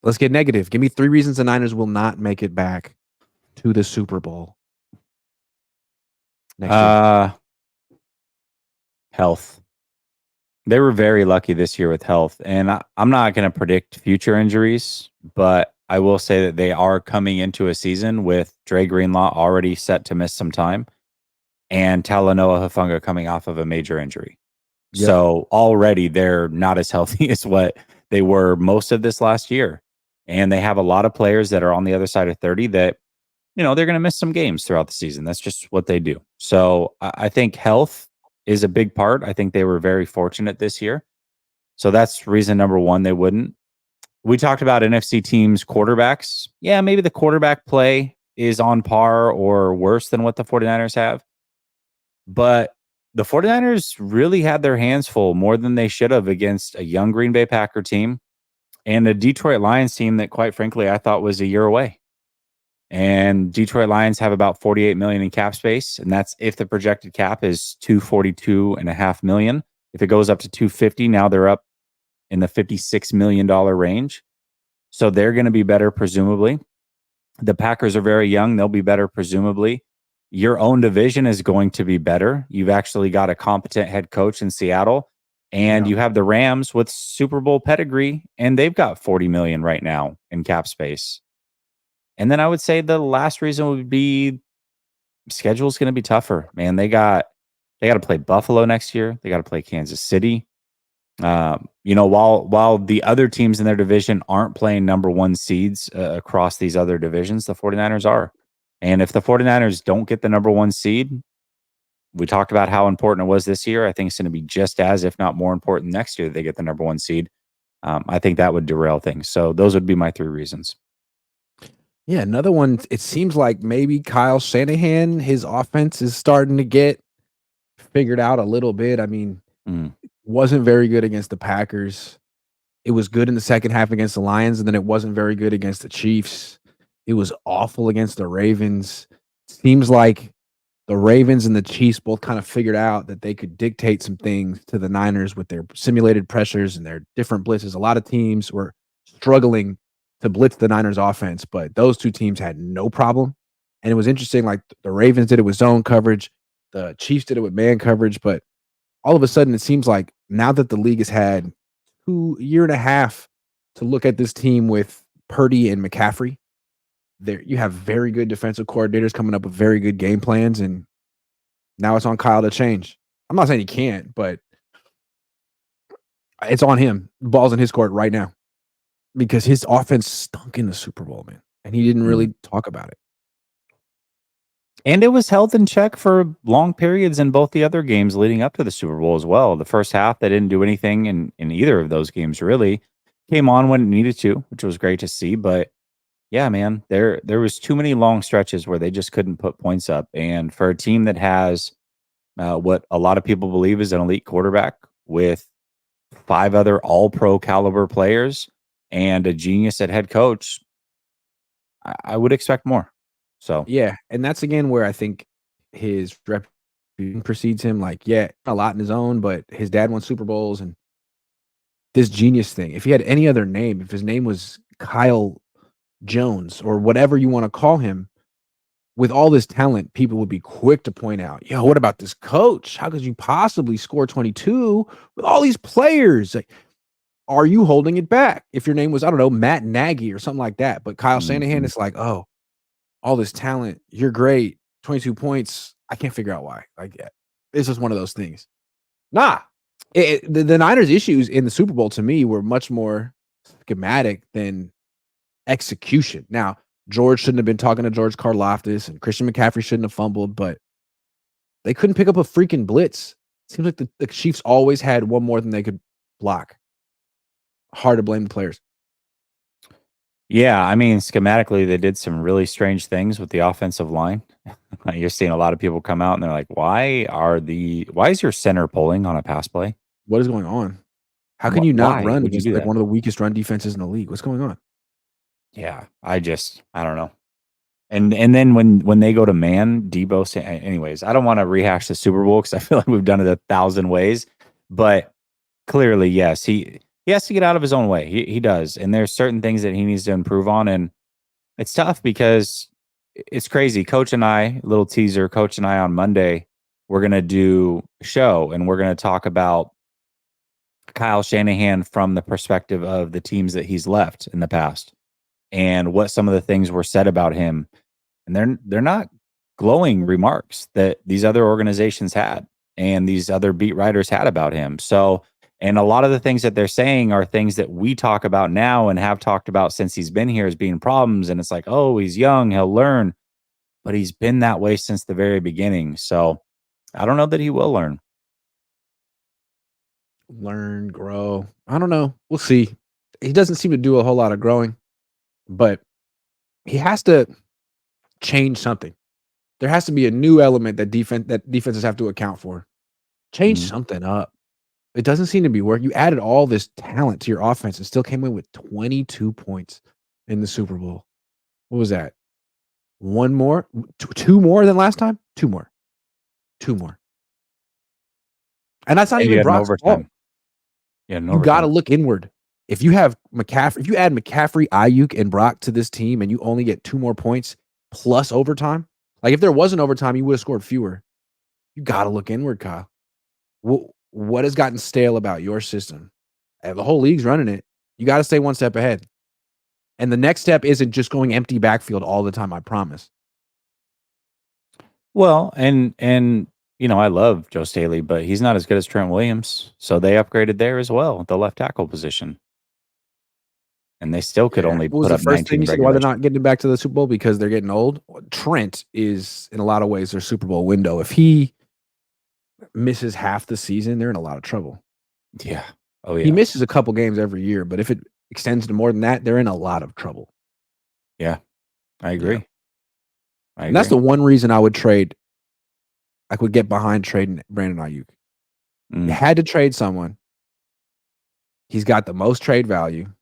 Let's get negative. Give me 3 reasons the Niners will not make it back to the Super Bowl next year. Health. They were very lucky this year with health, and I'm not going to predict future injuries, but I will say that they are coming into a season with Dre Greenlaw already set to miss some time, and Talanoa Hufanga coming off of a major injury. Yep. So already they're not as healthy as what they were most of this last year. And they have a lot of players that are on the other side of 30 that, they're going to miss some games throughout the season. That's just what they do. So I think health is a big part. I think they were very fortunate this year. So that's reason number one they wouldn't. We talked about NFC teams' quarterbacks. Yeah, maybe the quarterback play is on par or worse than what the 49ers have. But the 49ers really had their hands full more than they should have against a young Green Bay Packer team and a Detroit Lions team that, quite frankly, I thought was a year away. And Detroit Lions have about $48 million in cap space, and that's if the projected cap is $242.5 million. If it goes up to $250, now they're up in the $56 million range. So they're going to be better, presumably. The Packers are very young. They'll be better, presumably. Your own division is going to be better. You've actually got a competent head coach in Seattle, and you have the Rams with Super Bowl pedigree, and they've got $40 million right now in cap space. And then I would say the last reason would be schedule is going to be tougher, man. They got to play Buffalo next year. They got to play Kansas City. While the other teams in their division aren't playing number one seeds across these other divisions, the 49ers are. And if the 49ers don't get the number one seed, we talked about how important it was this year. I think it's going to be just as, if not more important next year that they get the number one seed. I think that would derail things. So those would be my 3 reasons. Yeah, another one, it seems like maybe Kyle Shanahan, his offense is starting to get figured out a little bit. I mean, wasn't very good against the Packers. It was good in the second half against the Lions, and then it wasn't very good against the Chiefs. It was awful against the Ravens. Seems like the Ravens and the Chiefs both kind of figured out that they could dictate some things to the Niners with their simulated pressures and their different blitzes. A lot of teams were struggling to blitz the Niners offense, but those 2 teams had no problem. And it was interesting, like the Ravens did it with zone coverage, the Chiefs did it with man coverage, but all of a sudden it seems like now that the league has had a year and a half to look at this team with Purdy and McCaffrey, there you have very good defensive coordinators coming up with very good game plans, and now it's on Kyle to change. I'm not saying he can't, but it's on him. The ball's in his court right now because his offense stunk in the Super Bowl, man, and he didn't really talk about it. And it was held in check for long periods in both the other games leading up to the Super Bowl as well. The first half, they didn't do anything in either of those games, really. Came on when it needed to, which was great to see. But yeah, man, there was too many long stretches where they just couldn't put points up. And for a team that has what a lot of people believe is an elite quarterback with 5 other all-pro caliber players and a genius at head coach, I would expect more. So yeah, and that's again where I think his reputation precedes him. Like, yeah, a lot in his own, but his dad won Super Bowls and this genius thing. If he had any other name, if his name was Kyle Jones or whatever you want to call him, with all this talent, people would be quick to point out, yo, what about this coach? How could you possibly score 22 with all these players? Like, are you holding it back? If your name was, I don't know, Matt Nagy or something like that, but Kyle Shanahan is like, oh, all this talent, you're great, 22 points. I can't figure out why. Like, it's just one of those things. Nah, the Niners' issues in the Super Bowl to me were much more schematic than execution. Now, George shouldn't have been talking to George Karlaftis, and Christian McCaffrey shouldn't have fumbled, but they couldn't pick up a freaking blitz. Seems like the Chiefs always had one more than they could block. Hard to blame the players. Yeah, I mean, schematically, they did some really strange things with the offensive line. You're seeing a lot of people come out and they're like, why is your center pulling on a pass play? What is going on? How can you not run against like one of the weakest run defenses in the league? What's going on? Yeah, I don't know. And then when they go to man, Debo, anyways, I don't want to rehash the Super Bowl because I feel like we've done it 1,000 ways. But clearly, yes, he has to get out of his own way. He does, and there's certain things that he needs to improve on, and it's tough because it's crazy. Coach and I, little teaser, Coach and I on Monday, we're gonna do a show and we're gonna talk about Kyle Shanahan from the perspective of the teams that he's left in the past and what some of the things were said about him. And they're not glowing remarks that these other organizations had and these other beat writers had about him. So, and a lot of the things that they're saying are things that we talk about now and have talked about since he's been here as being problems. And it's like, oh, he's young, he'll learn, but he's been that way since the very beginning. So I don't know that he will learn. Learn, grow. I don't know. We'll see. He doesn't seem to do a whole lot of growing, but he has to change something. There has to be a new element that defenses have to account for. Change Mhm. something up. It doesn't seem to be working. You added all this talent to your offense and still came in with 22 points in the Super Bowl. What was that? One more? Two more than last time? Two more. Two more. And that's not And you even had an Brock's fault. overtime. You had an You gotta overtime. look inward. If you have if you add McCaffrey, Ayuk, and Brock to this team and you only get 2 more points plus overtime, like if there wasn't overtime, you would have scored fewer. You gotta look inward, Kyle. What has gotten stale about your system? The whole league's running it. You gotta stay one step ahead. And the next step isn't just going empty backfield all the time, I promise. Well, and you know, I love Joe Staley, but he's not as good as Trent Williams. So they upgraded there as well, the left tackle position. And they still could Yeah. only What was put the up first thing 19 you said why they're regulation. not getting back to the Super Bowl? Because they're getting old? Trent is, in a lot of ways, their Super Bowl window. If he misses half the season, they're in a lot of trouble. Yeah. Oh He yeah. misses a couple games every year, but if it extends to more than that, they're in a lot of trouble. Yeah. I Yeah. agree. I And that's agree. the one reason I would get behind trading Brandon Ayuk. You Mm. had to trade someone. He's got the most trade value,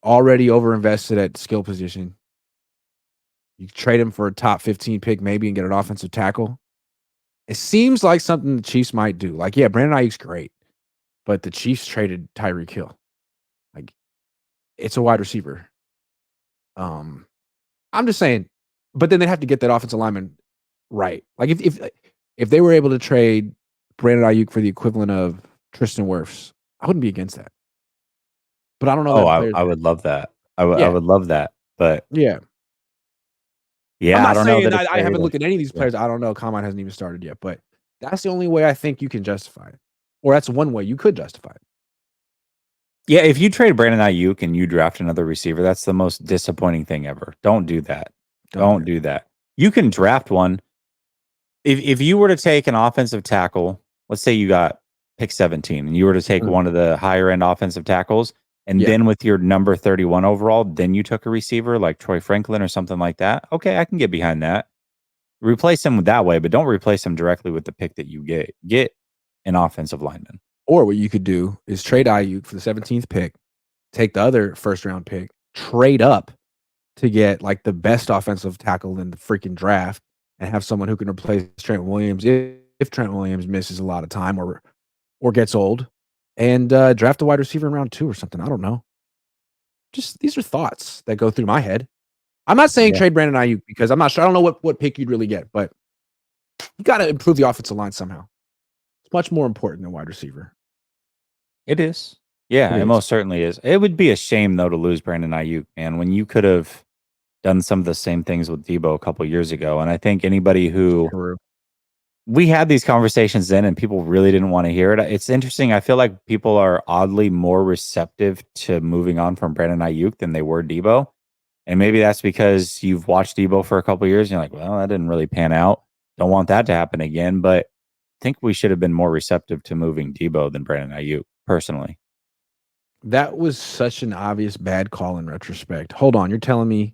already overinvested at skill position. You trade him for a top 15 pick maybe and get an offensive tackle. It seems like something the Chiefs might do. Like, yeah, Brandon Ayuk's great, but the Chiefs traded Tyreek Hill. Like, it's a wide receiver. Um, I'm just saying, but then they have to get that offensive lineman right. Like if they were able to trade Brandon Ayuk for the equivalent of Tristan Wirfs, I wouldn't be against that. But I don't know Oh, that player's I there. would love that. I Yeah, would love that. But yeah. I'm yeah, I not don't know saying that it's I there haven't either. looked at any of these Yeah. players. I don't know. Combine hasn't even started yet, but that's the only way I think you can justify it. Or that's one way you could justify it. Yeah, if you trade Brandon Ayuk and you draft another receiver, that's the most disappointing thing ever. Don't do that. Don't do Don't it. do that. You can draft one. If you were to take an offensive tackle, let's say you got pick 17 and you were to take Mhm. one of the higher end offensive tackles, and Yeah. then with your number 31 overall, then you took a receiver like Troy Franklin or something like that. Okay, I can get behind that. Replace him that way, but don't replace him directly with the pick that you get. Get an offensive lineman. Or what you could do is trade Ayuk for the 17th pick, take the other first round pick, trade up to get like the best offensive tackle in the freaking draft and have someone who can replace Trent Williams if Trent Williams misses a lot of time or gets old, and draft a wide receiver in round 2 or something. I don't know. Just these are thoughts that go through my head. I'm not saying Yeah, trade Brandon Ayuk because I'm not sure. I don't know what pick you'd really get, but you got to improve the offensive line somehow. It's much more important than wide receiver. it is. Yeah, It it is. most certainly is. It would be a shame though to lose Brandon Ayuk, man, when you could have done some of the same things with Debo a couple years ago. And I think anybody who True. we had these conversations then and people really didn't want to hear it. It's interesting. I feel like people are oddly more receptive to moving on from Brandon Ayuk than they were Debo. And maybe that's because you've watched Debo for a couple years and you're like, well, that didn't really pan out. Don't want that to happen again. But I think we should have been more receptive to moving Debo than Brandon Ayuk, personally. That was such an obvious bad call in retrospect. Hold on, you're telling me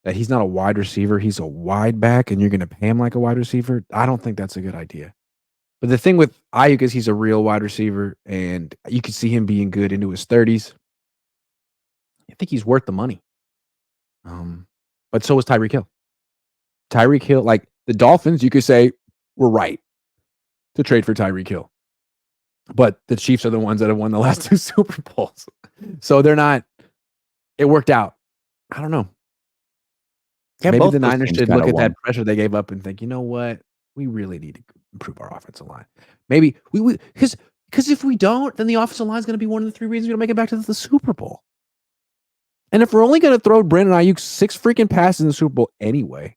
that he's not a wide receiver, he's a wide back, and you're gonna pay him like a wide receiver? I don't think that's a good idea. But the thing with Ayuk is he's a real wide receiver, and you could see him being good into his 30s. I think he's worth the money. But so was Tyreek Hill. Tyreek Hill, like the Dolphins, you could say were right to trade for Tyreek Hill. But the Chiefs are the ones that have won the last 2 Super Bowls. So they're not it worked out. I don't know. Yeah, Maybe both the those Niners teams should kind look of at that won. pressure they gave up and think, "You know what? We really need to improve our offensive line." Maybe we because if we don't, then the offensive line is gonna be one of the 3 reasons we don't make it back to the Super Bowl. And if we're only gonna throw Brandon Ayuk 6 freaking passes in the Super Bowl anyway,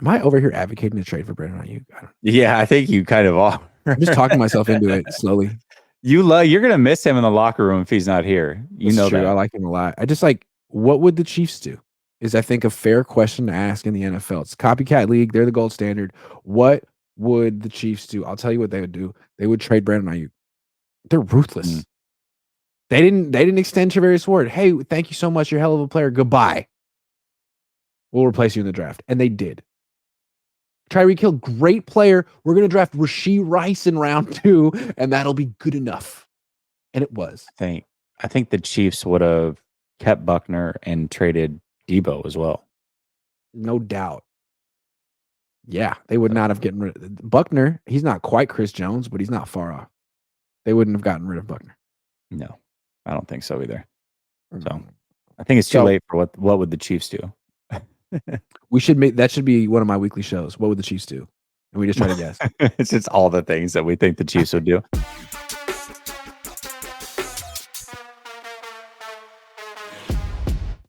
am I over here advocating to trade for Brandon Ayuk? I don't Yeah, I think you kind of are. I'm just talking myself into it slowly. You're gonna miss him in the locker room if he's not here. You That's know true. I that. like him a lot. I just like what would the Chiefs do? Is I think a fair question to ask in the NFL. It's a copycat league. They're the gold standard. What would the Chiefs do? I'll tell you what they would do. They would trade Brandon Ayuk. They're Mm, ruthless. They didn't extend Travarius Ward. Hey, thank you so much. You're a hell of a player. Goodbye. We'll replace you in the draft. And they did. Tyreek Hill, great player. We're going to draft Rashee Rice in round 2, and that'll be good enough. And it was. I think the Chiefs would have kept Buckner and traded Debo as well. No doubt. Yeah, they would So, not have gotten rid of Buckner. He's not quite Chris Jones, but he's not far off. They wouldn't have gotten rid of Buckner. no, I don't think so either. So Mm. I think it's too So late for what would the Chiefs do? we should make that should be one of my weekly shows. What would the Chiefs do? And we just try to guess. It's just all the things that we think the Chiefs would do.